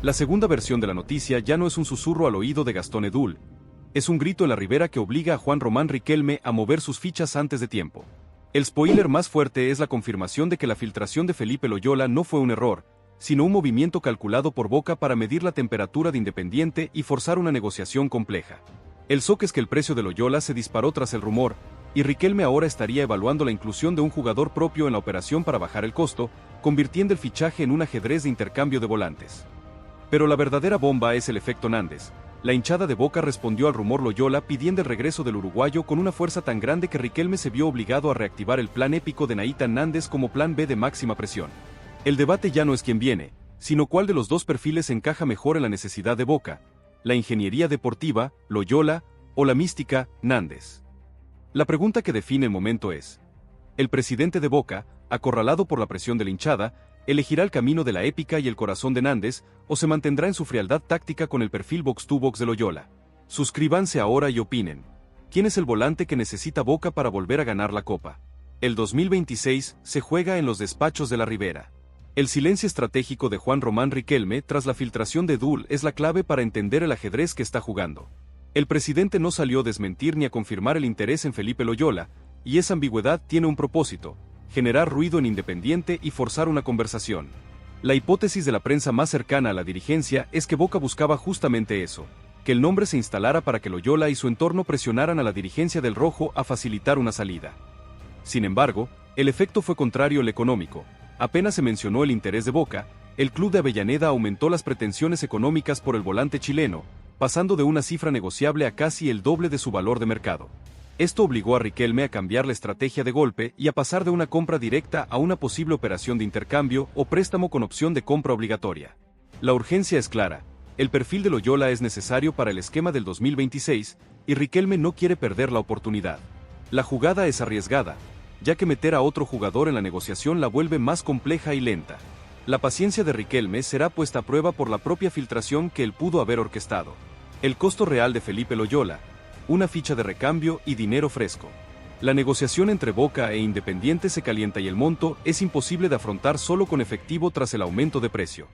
La segunda versión de la noticia ya no es un susurro al oído de Gastón Edul, es un grito en la ribera que obliga a Juan Román Riquelme a mover sus fichas antes de tiempo. El spoiler más fuerte es la confirmación de que la filtración de Felipe Loyola no fue un error, sino un movimiento calculado por Boca para medir la temperatura de Independiente y forzar una negociación compleja. El shock es que el precio de Loyola se disparó tras el rumor, y Riquelme ahora estaría evaluando la inclusión de un jugador propio en la operación para bajar el costo, convirtiendo el fichaje en un ajedrez de intercambio de volantes. Pero la verdadera bomba es el efecto Nández. La hinchada de Boca respondió al rumor Loyola pidiendo el regreso del uruguayo con una fuerza tan grande que Riquelme se vio obligado a reactivar el plan épico de Nathan Nández como plan B de máxima presión. El debate ya no es quién viene, sino cuál de los dos perfiles encaja mejor en la necesidad de Boca, la ingeniería deportiva, Loyola, o la mística, Nández. La pregunta que define el momento es: el presidente de Boca, acorralado por la presión de la hinchada, ¿elegirá el camino de la épica y el corazón de Nández, o se mantendrá en su frialdad táctica con el perfil box-to-box de Loyola? Suscríbanse ahora y opinen. ¿Quién es el volante que necesita Boca para volver a ganar la Copa? El 2026 se juega en los despachos de la Ribera. El silencio estratégico de Juan Román Riquelme tras la filtración de Edul es la clave para entender el ajedrez que está jugando. El presidente no salió a desmentir ni a confirmar el interés en Felipe Loyola, y esa ambigüedad tiene un propósito: generar ruido en Independiente y forzar una conversación. La hipótesis de la prensa más cercana a la dirigencia es que Boca buscaba justamente eso, que el nombre se instalara para que Loyola y su entorno presionaran a la dirigencia del Rojo a facilitar una salida. Sin embargo, el efecto fue contrario al económico. Apenas se mencionó el interés de Boca, el club de Avellaneda aumentó las pretensiones económicas por el volante chileno, pasando de una cifra negociable a casi el doble de su valor de mercado. Esto obligó a Riquelme a cambiar la estrategia de golpe y a pasar de una compra directa a una posible operación de intercambio o préstamo con opción de compra obligatoria. La urgencia es clara: el perfil de Loyola es necesario para el esquema del 2026, y Riquelme no quiere perder la oportunidad. La jugada es arriesgada, ya que meter a otro jugador en la negociación la vuelve más compleja y lenta. La paciencia de Riquelme será puesta a prueba por la propia filtración que él pudo haber orquestado. El costo real de Felipe Loyola: una ficha de recambio y dinero fresco. La negociación entre Boca e Independiente se calienta y el monto es imposible de afrontar solo con efectivo tras el aumento de precio.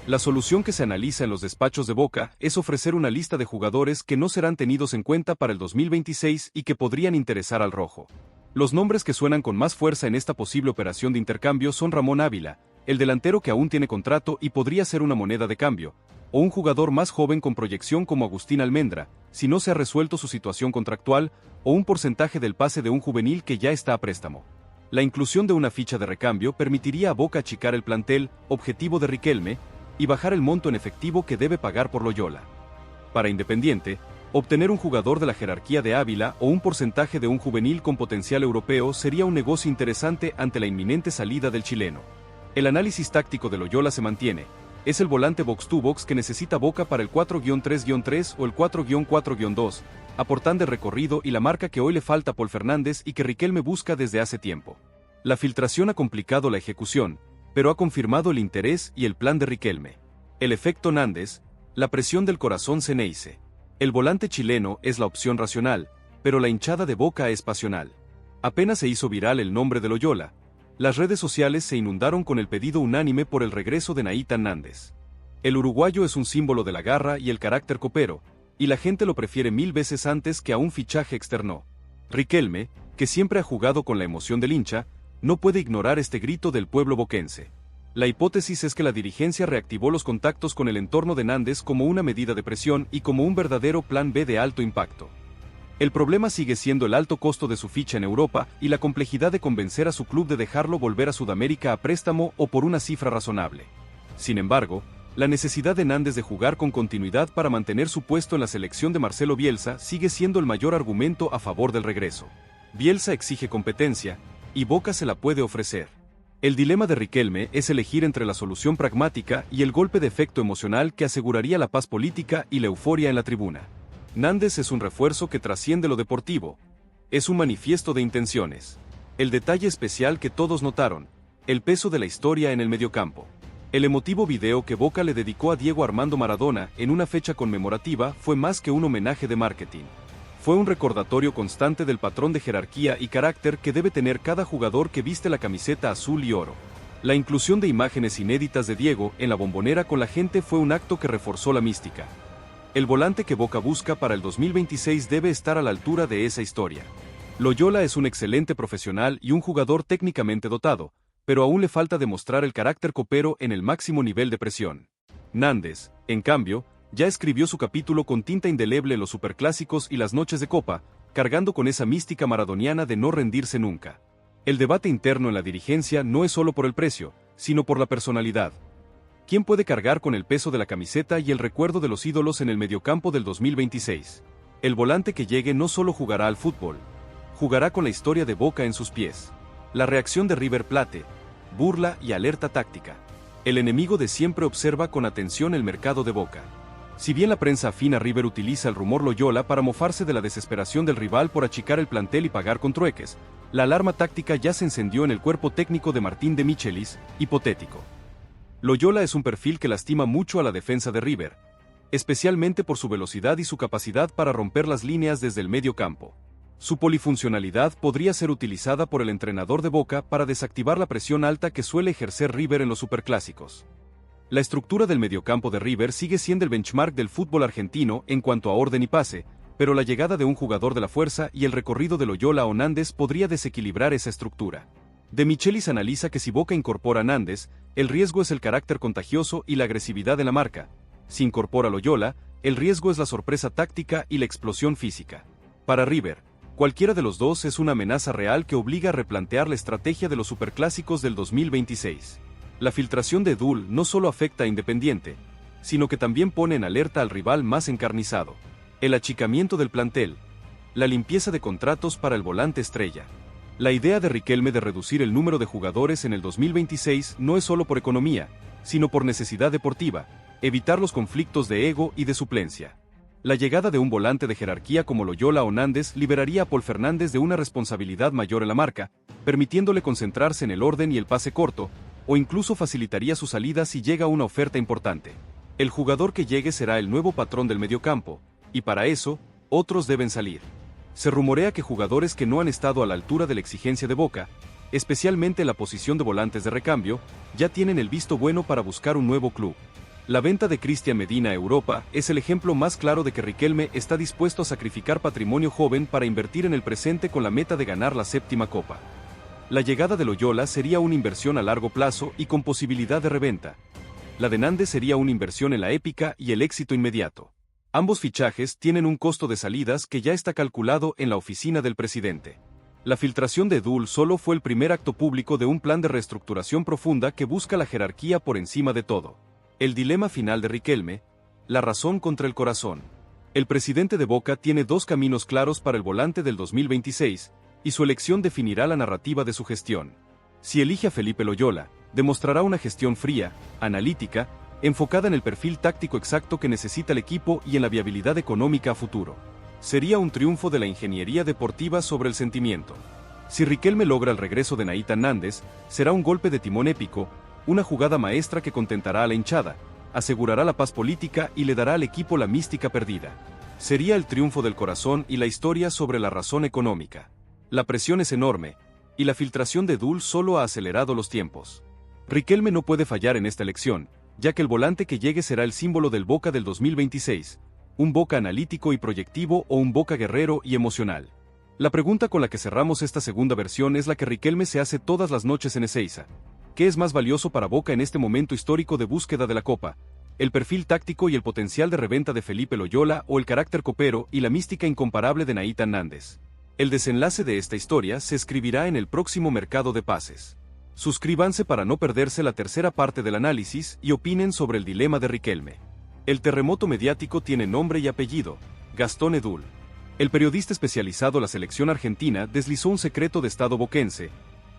La solución que se analiza en los despachos de Boca es ofrecer una lista de jugadores que no serán tenidos en cuenta para el 2026 y que podrían interesar al Rojo. Los nombres que suenan con más fuerza en esta posible operación de intercambio son Ramón Ávila, el delantero que aún tiene contrato y podría ser una moneda de cambio, o un jugador más joven con proyección como Agustín Almendra, si no se ha resuelto su situación contractual, o un porcentaje del pase de un juvenil que ya está a préstamo. La inclusión de una ficha de recambio permitiría a Boca achicar el plantel, objetivo de Riquelme, y bajar el monto en efectivo que debe pagar por Loyola. Para Independiente, obtener un jugador de la jerarquía de Ávila o un porcentaje de un juvenil con potencial europeo sería un negocio interesante ante la inminente salida del chileno. El análisis táctico de Loyola se mantiene: es el volante box-to-box que necesita Boca para el 4-3-3 o el 4-4-2, aportando el recorrido y la marca que hoy le falta a Paul Fernández y que Riquelme busca desde hace tiempo. La filtración ha complicado la ejecución, pero ha confirmado el interés y el plan de Riquelme. El efecto Nández: la presión del corazón Ceneice. El volante chileno es la opción racional, pero la hinchada de Boca es pasional. Apenas se hizo viral el nombre de Loyola, las redes sociales se inundaron con el pedido unánime por el regreso de Nathan Nández. El uruguayo es un símbolo de la garra y el carácter copero, y la gente lo prefiere 1000 veces antes que a un fichaje externo. Riquelme, que siempre ha jugado con la emoción del hincha, no puede ignorar este grito del pueblo boquense. La hipótesis es que la dirigencia reactivó los contactos con el entorno de Nández como una medida de presión y como un verdadero plan B de alto impacto. El problema sigue siendo el alto costo de su ficha en Europa y la complejidad de convencer a su club de dejarlo volver a Sudamérica a préstamo o por una cifra razonable. Sin embargo, la necesidad de Nández de jugar con continuidad para mantener su puesto en la selección de Marcelo Bielsa sigue siendo el mayor argumento a favor del regreso. Bielsa exige competencia, y Boca se la puede ofrecer. El dilema de Riquelme es elegir entre la solución pragmática y el golpe de efecto emocional que aseguraría la paz política y la euforia en la tribuna. Nández es un refuerzo que trasciende lo deportivo. Es un manifiesto de intenciones. El detalle especial que todos notaron: el peso de la historia en el mediocampo. El emotivo video que Boca le dedicó a Diego Armando Maradona en una fecha conmemorativa fue más que un homenaje de marketing. Fue un recordatorio constante del patrón de jerarquía y carácter que debe tener cada jugador que viste la camiseta azul y oro. La inclusión de imágenes inéditas de Diego en la Bombonera con la gente fue un acto que reforzó la mística. El volante que Boca busca para el 2026 debe estar a la altura de esa historia. Loyola es un excelente profesional y un jugador técnicamente dotado, pero aún le falta demostrar el carácter copero en el máximo nivel de presión. Nández, en cambio, ya escribió su capítulo con tinta indeleble en los superclásicos y las noches de Copa, cargando con esa mística maradoniana de no rendirse nunca. El debate interno en la dirigencia no es solo por el precio, sino por la personalidad. ¿Quién puede cargar con el peso de la camiseta y el recuerdo de los ídolos en el mediocampo del 2026? El volante que llegue no solo jugará al fútbol, jugará con la historia de Boca en sus pies. La reacción de River Plate, burla y alerta táctica. El enemigo de siempre observa con atención el mercado de Boca. Si bien la prensa afín a River utiliza el rumor Loyola para mofarse de la desesperación del rival por achicar el plantel y pagar con trueques, la alarma táctica ya se encendió en el cuerpo técnico de Martín de Michelis, hipotético. Loyola es un perfil que lastima mucho a la defensa de River, especialmente por su velocidad y su capacidad para romper las líneas desde el medio campo. Su polifuncionalidad podría ser utilizada por el entrenador de Boca para desactivar la presión alta que suele ejercer River en los superclásicos. La estructura del mediocampo de River sigue siendo el benchmark del fútbol argentino en cuanto a orden y pase, pero la llegada de un jugador de la fuerza y el recorrido de Loyola o Nández podría desequilibrar esa estructura. De Michelis analiza que si Boca incorpora a Nández, el riesgo es el carácter contagioso y la agresividad de la marca. Si incorpora a Loyola, el riesgo es la sorpresa táctica y la explosión física. Para River, cualquiera de los dos es una amenaza real que obliga a replantear la estrategia de los superclásicos del 2026. La filtración de Dul no solo afecta a Independiente, sino que también pone en alerta al rival más encarnizado. El achicamiento del plantel, la limpieza de contratos para el volante estrella. La idea de Riquelme de reducir el número de jugadores en el 2026 no es solo por economía, sino por necesidad deportiva, evitar los conflictos de ego y de suplencia. La llegada de un volante de jerarquía como Loyola o Nández liberaría a Paul Fernández de una responsabilidad mayor en la marca, permitiéndole concentrarse en el orden y el pase corto, o incluso facilitaría su salida si llega una oferta importante. El jugador que llegue será el nuevo patrón del mediocampo, y para eso, otros deben salir. Se rumorea que jugadores que no han estado a la altura de la exigencia de Boca, especialmente en la posición de volantes de recambio, ya tienen el visto bueno para buscar un nuevo club. La venta de Cristian Medina a Europa es el ejemplo más claro de que Riquelme está dispuesto a sacrificar patrimonio joven para invertir en el presente con la meta de ganar la séptima copa. La llegada de Loyola sería una inversión a largo plazo y con posibilidad de reventa. La de Nández sería una inversión en la épica y el éxito inmediato. Ambos fichajes tienen un costo de salidas que ya está calculado en la oficina del presidente. La filtración de Dul solo fue el primer acto público de un plan de reestructuración profunda que busca la jerarquía por encima de todo. El dilema final de Riquelme, la razón contra el corazón. El presidente de Boca tiene dos caminos claros para el volante del 2026, y su elección definirá la narrativa de su gestión. Si elige a Felipe Loyola, demostrará una gestión fría, analítica, enfocada en el perfil táctico exacto que necesita el equipo y en la viabilidad económica a futuro. Sería un triunfo de la ingeniería deportiva sobre el sentimiento. Si Riquelme logra el regreso de Nathan Nández, será un golpe de timón épico, una jugada maestra que contentará a la hinchada, asegurará la paz política y le dará al equipo la mística perdida. Sería el triunfo del corazón y la historia sobre la razón económica. La presión es enorme, y la filtración de Dul solo ha acelerado los tiempos. Riquelme no puede fallar en esta elección, ya que el volante que llegue será el símbolo del Boca del 2026, un Boca analítico y proyectivo o un Boca guerrero y emocional. La pregunta con la que cerramos esta segunda versión es la que Riquelme se hace todas las noches en Ezeiza. ¿Qué es más valioso para Boca en este momento histórico de búsqueda de la Copa? ¿El perfil táctico y el potencial de reventa de Felipe Loyola o el carácter copero y la mística incomparable de Nathan Nández? El desenlace de esta historia se escribirá en el próximo mercado de pases. Suscríbanse para no perderse la tercera parte del análisis y opinen sobre el dilema de Riquelme. El terremoto mediático tiene nombre y apellido: Gastón Edul. El periodista especializado en la selección argentina deslizó un secreto de estado boquense,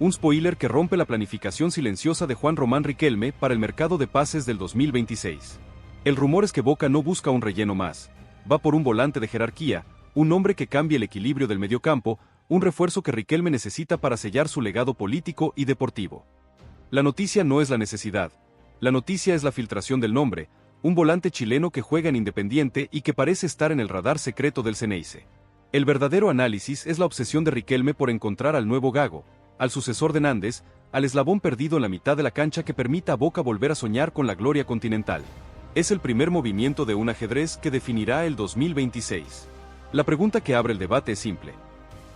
un spoiler que rompe la planificación silenciosa de Juan Román Riquelme para el mercado de pases del 2026. El rumor es que Boca no busca un relleno más, va por un volante de jerarquía, un hombre que cambie el equilibrio del mediocampo, un refuerzo que Riquelme necesita para sellar su legado político y deportivo. La noticia no es la necesidad, la noticia es la filtración del nombre, un volante chileno que juega en Independiente y que parece estar en el radar secreto del Ceneice. El verdadero análisis es la obsesión de Riquelme por encontrar al nuevo Gago, al sucesor de Nández, al eslabón perdido en la mitad de la cancha que permita a Boca volver a soñar con la gloria continental. Es el primer movimiento de un ajedrez que definirá el 2026. La pregunta que abre el debate es simple.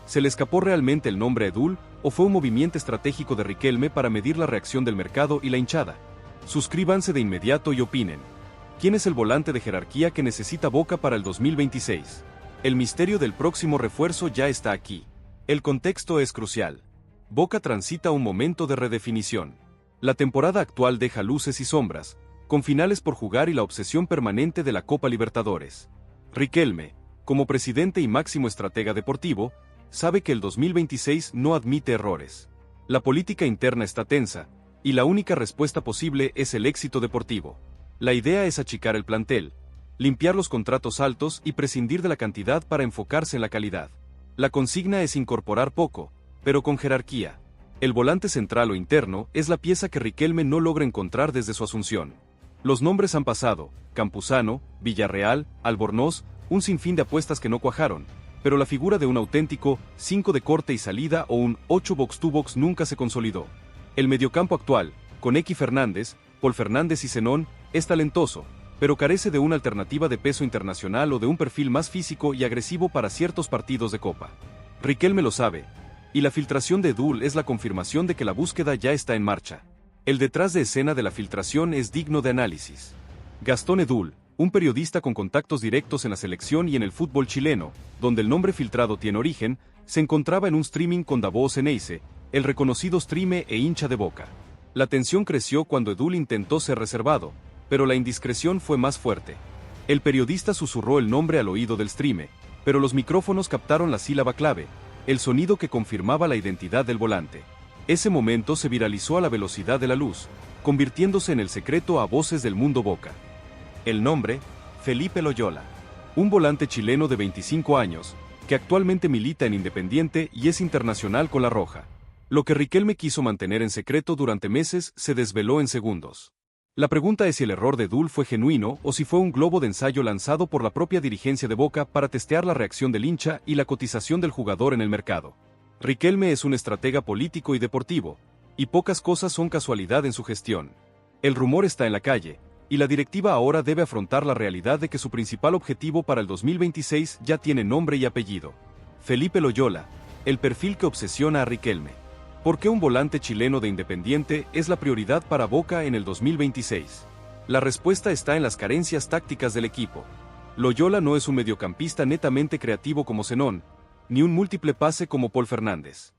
¿Se le escapó realmente el nombre a Edul, o fue un movimiento estratégico de Riquelme para medir la reacción del mercado y la hinchada? Suscríbanse de inmediato y opinen. ¿Quién es el volante de jerarquía que necesita Boca para el 2026? El misterio del próximo refuerzo ya está aquí. El contexto es crucial. Boca transita un momento de redefinición. La temporada actual deja luces y sombras, con finales por jugar y la obsesión permanente de la Copa Libertadores. Riquelme, como presidente y máximo estratega deportivo, sabe que el 2026 no admite errores. La política interna está tensa, y la única respuesta posible es el éxito deportivo. La idea es achicar el plantel, limpiar los contratos altos y prescindir de la cantidad para enfocarse en la calidad. La consigna es incorporar poco, pero con jerarquía. El volante central o interno es la pieza que Riquelme no logra encontrar desde su asunción. Los nombres han pasado: Campuzano, Villarreal, Albornoz, un sinfín de apuestas que no cuajaron, pero la figura de un auténtico 5 de corte y salida o un 8 box-to-box nunca se consolidó. El mediocampo actual, con X Fernández, Paul Fernández y Zenón, es talentoso, pero carece de una alternativa de peso internacional o de un perfil más físico y agresivo para ciertos partidos de Copa. Riquelme lo sabe, y la filtración de Edul es la confirmación de que la búsqueda ya está en marcha. El detrás de escena de la filtración es digno de análisis. Gastón Edul, un periodista con contactos directos en la selección y en el fútbol chileno, donde el nombre filtrado tiene origen, se encontraba en un streaming con Davos Ceneice, el reconocido streamer e hincha de Boca. La tensión creció cuando Edul intentó ser reservado, pero la indiscreción fue más fuerte. El periodista susurró el nombre al oído del streamer, pero los micrófonos captaron la sílaba clave, el sonido que confirmaba la identidad del volante. Ese momento se viralizó a la velocidad de la luz, convirtiéndose en el secreto a voces del mundo Boca. El nombre: Felipe Loyola. Un volante chileno de 25 años, que actualmente milita en Independiente y es internacional con la Roja. Lo que Riquelme quiso mantener en secreto durante meses se desveló en segundos. La pregunta es si el error de Edul fue genuino o si fue un globo de ensayo lanzado por la propia dirigencia de Boca para testear la reacción del hincha y la cotización del jugador en el mercado. Riquelme es un estratega político y deportivo, y pocas cosas son casualidad en su gestión. El rumor está en la calle, y la directiva ahora debe afrontar la realidad de que su principal objetivo para el 2026 ya tiene nombre y apellido: Felipe Loyola, el perfil que obsesiona a Riquelme. ¿Por qué un volante chileno de Independiente es la prioridad para Boca en el 2026? La respuesta está en las carencias tácticas del equipo. Loyola no es un mediocampista netamente creativo como Zenón, ni un múltiple pase como Paul Fernández.